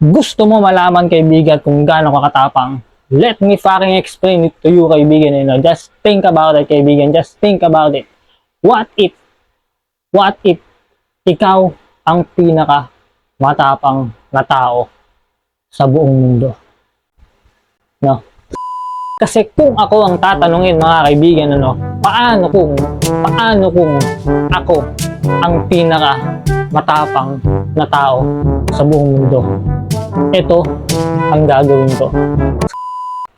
Gusto mo malaman kaibigan kung gaano ka katapang? Let me fucking explain it to you kaibigan. Just think about it kaibigan. Just think about it. What if ikaw ang pinaka matapang na tao sa buong mundo? No? Kasi kung ako ang tatanungin mga kaibigan, paano kung ako ang pinaka matapang na tao sa buong mundo? Ito ang gagawin ko.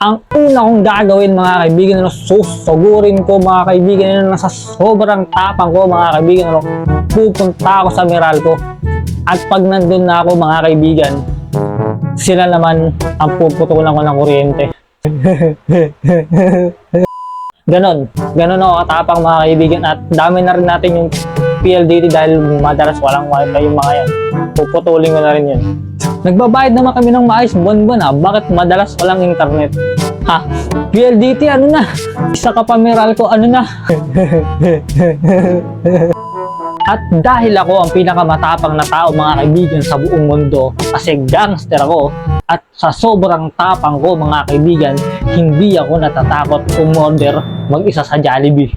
Ang una kong gagawin mga kaibigan, susugurin ko mga kaibigan, sa sobrang tapang ko mga kaibigan, pupunta ako sa Meralco. At pag nandun na ako mga kaibigan, sila naman ang puputulan ko ng kuryente. Ganon ako katapang mga kaibigan, at dami na rin natin yung PLDT dahil madalas walang wifi yung mga yan. Puputulin ko na rin yun. Nagbabayad naman kami ng maayos buwan-buwan bakit madalas walang internet? Ha? PLDT ano na? Isa ka pa Meralco ano na? At dahil ako ang pinakamatapang na tao mga kaibigan sa buong mundo, kasi gangster ako, at sa sobrang tapang ko mga kaibigan, hindi ako natatakot umorder mag-isa sa Jollibee.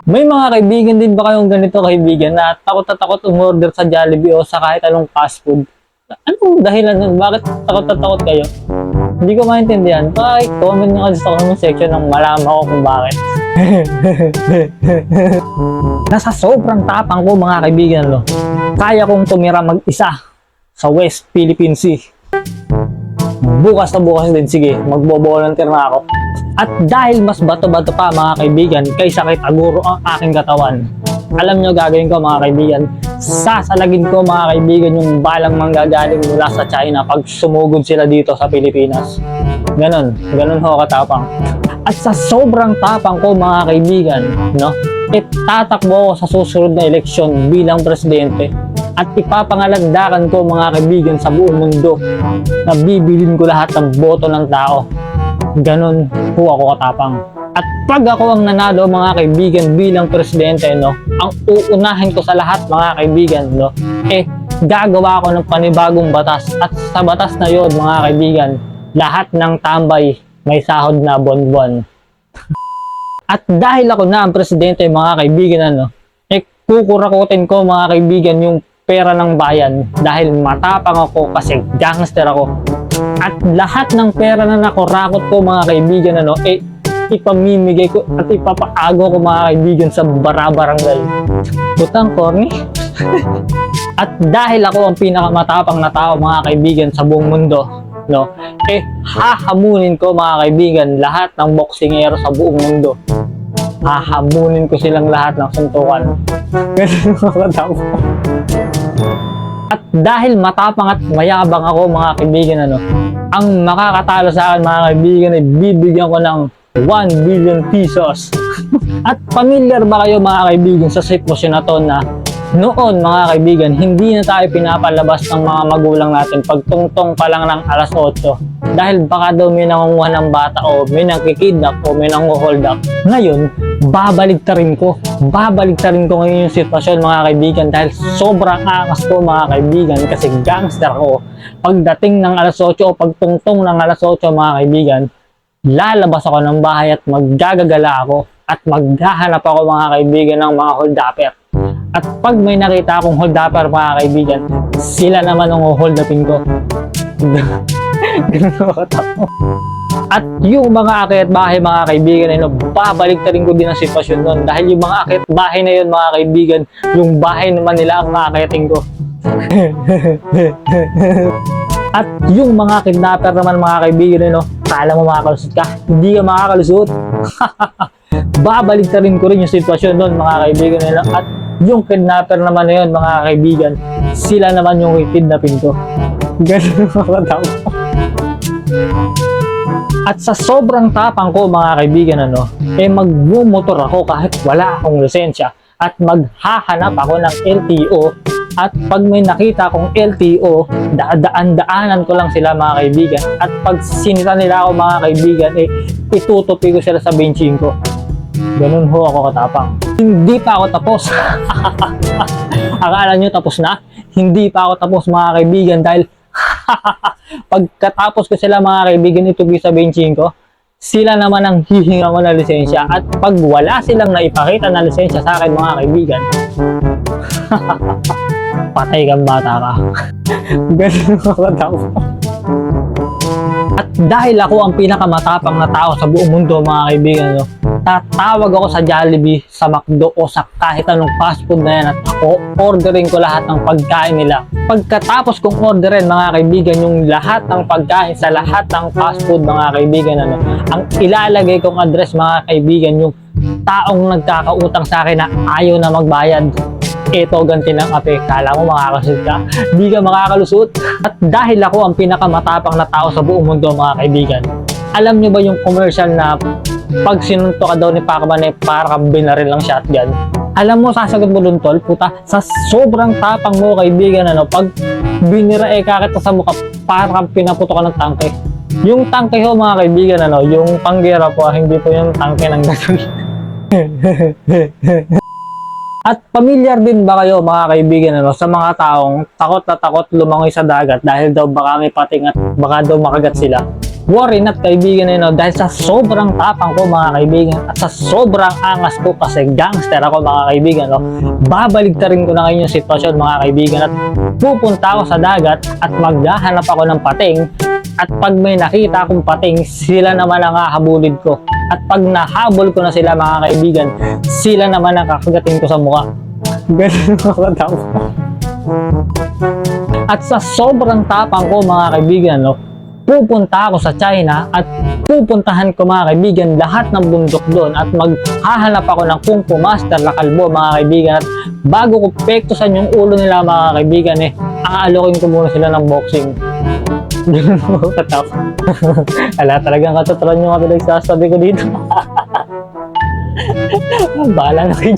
May mga kaibigan din ba kayong ganito kaibigan na takot na takot umorder sa Jollibee o sa kahit anong fast food? Anong dahilan nun? Bakit takot na takot kayo? Hindi ko maintindihan. Comment nyo kasi sa comment section nang malaman ko kung bakit. Nasa sobrang tapang ko mga kaibigan, kaya kong tumira mag-isa sa West Philippine Sea. Bukas na bukas din, sige, magbo-volunteer na ako. At dahil mas bato-bato pa mga kaibigan kaysa kay Taguro ang aking katawan, alam nyo gagawin ko mga kaibigan, sasalagin ko mga kaibigan yung balang manggagaling mula sa China pag sumugod sila dito sa Pilipinas. Ganon ho katapang. At sa sobrang tapang ko mga kaibigan, tatakbo ako sa susunod na eleksyon bilang presidente at ipapangalandakan ko mga kaibigan sa buong mundo na bibilin ko lahat ng boto ng tao. Ganon ho ako katapang. At pag ako ang nanalo mga kaibigan bilang presidente, ang uunahin ko sa lahat mga kaibigan, gagawa ko ng panibagong batas. At sa batas na yon mga kaibigan, lahat ng tambay may sahod na buwan-buwan. At dahil ako na ang presidente mga kaibigan, kukurakutin ko mga kaibigan yung pera ng bayan dahil matapang ako kasi gangster ako. At lahat ng pera na nakurakot ko mga kaibigan, ipamimigay ko at ipapaago ko mga kaibigan sa barabarangay. Butang corny. At dahil ako ang pinakamatapang na tao mga kaibigan sa buong mundo, hahamunin ko mga kaibigan lahat ng boksingero sa buong mundo. Hahamunin ko silang lahat ng suntukan. At dahil matapang at mayabang ako mga kaibigan, ang makakatalo sa akin mga kaibigan ay bibigyan ko ng 1 billion pesos. At familiar ba kayo mga kaibigan sa sitwasyon na to na noon mga kaibigan, hindi na tayo pinapalabas ng mga magulang natin pagtungtong pa lang ng alas 8 dahil baka daw may nangunguha ng bata o may nakikidnap o may nanguhold up. Ngayon, babaligtarin ko ngayon yung sitwasyon mga kaibigan dahil sobrang angas ko mga kaibigan kasi gangster ako. Pagdating ng alas 8 o pagtungtong ng alas 8 mga kaibigan, lalabas ako ng bahay at maggagagala ako at maghahanap ako mga kaibigan ng mga hold-upper. At pag may nakita akong hold-upper mga kaibigan, sila naman ang hold upin ko. At yung mga akyat bahay mga kaibigan, babaligtarin ko din ang sitwasyon doon dahil yung mga akyat bahay na yun mga kaibigan, yung bahay naman nila ang makakyatin ko. At yung mga kidnapper naman mga kaibigan, kala mo makakalusot ka? Hindi ka makakalusot. Babaligtarin ko rin yung sitwasyon doon mga kaibigan nila. At yung kidnapper naman na yun mga kaibigan, sila naman yung kidnapin ko. Ganun mga tao. At sa sobrang tapang ko mga kaibigan, magmumotor ako kahit wala akong lisensya at maghahanap ako ng LTO. At pag may nakita akong LTO, daan-daanan ko lang sila mga kaibigan. At pag sinita nila ako mga kaibigan, itutupi ko sila sa benching ko. Ganun ho ako katapang. Hindi pa ako tapos. Akala nyo tapos na? Hindi pa ako tapos mga kaibigan dahil Pagkatapos ko sila mga kaibigan ituloy sa benching ko, sila naman ang hihinga ko na lisensya. At pag wala silang naipakita na lisensya sa akin mga kaibigan, patay kang bata ka. Ganun ako tao. At dahil ako ang pinakamatapang na tao sa buong mundo mga kaibigan, no, tatawag ako sa Jollibee, sa McDo o sa kahit anong fast food na yan at ako orderin ko lahat ng pagkain nila. Pagkatapos kong orderin mga kaibigan yung lahat ng pagkain sa lahat ng fast food mga kaibigan, ano, ang ilalagay kong address mga kaibigan yung taong nagkakautang sa akin na ayaw na magbayad. Ito ganti ng ape, kala mo makakalusot ka? Di ka makakalusot. At dahil ako ang pinakamatapang na tao sa buong mundo mga kaibigan, alam nyo ba yung commercial na pag sinunto ka daw ni Pacman para kang binaril ng shotgun? Alam mo, sasagot mo dun tol, puta, sa sobrang tapang mo kaibigan, ano, pag binira kita sa mukha, para kang pinaputo ka ng tangke. Yung tangke ho mga kaibigan, ano, yung panggera po, hindi po yung tangke ng gasolina. At pamilyar din ba kayo mga kaibigan, ano, sa mga taong takot na takot lumangoy sa dagat dahil daw baka may pating at baka daw makagat sila? Worry not kaibigan, ano, dahil sa sobrang tapang ko mga kaibigan at sa sobrang angas ko kasi gangster ako mga kaibigan, no, babaligtarin ko na ngayon yung sitwasyon mga kaibigan at pupunta ako sa dagat at maghahanap ako ng pating. At pag may nakita akong pating, sila naman ang hahabulin ko. At pag nahabol ko na sila mga kaibigan, sila naman ang kakagatin ko sa mukha. Ganun ako tao. At sa sobrang tapang ko mga kaibigan, no, pupunta ako sa China at pupuntahan ko mga kaibigan lahat ng bundok doon at maghahanap ako ng Kung Fu Master na kalbo mga kaibigan. At bago ko pektusan yung ulo nila mga kaibigan, aalokin ko muna sila ng boxing. Ganun mo katap. Ala, talagang katotron yung mga pinagsasabi ko dito. Bahala na kayo.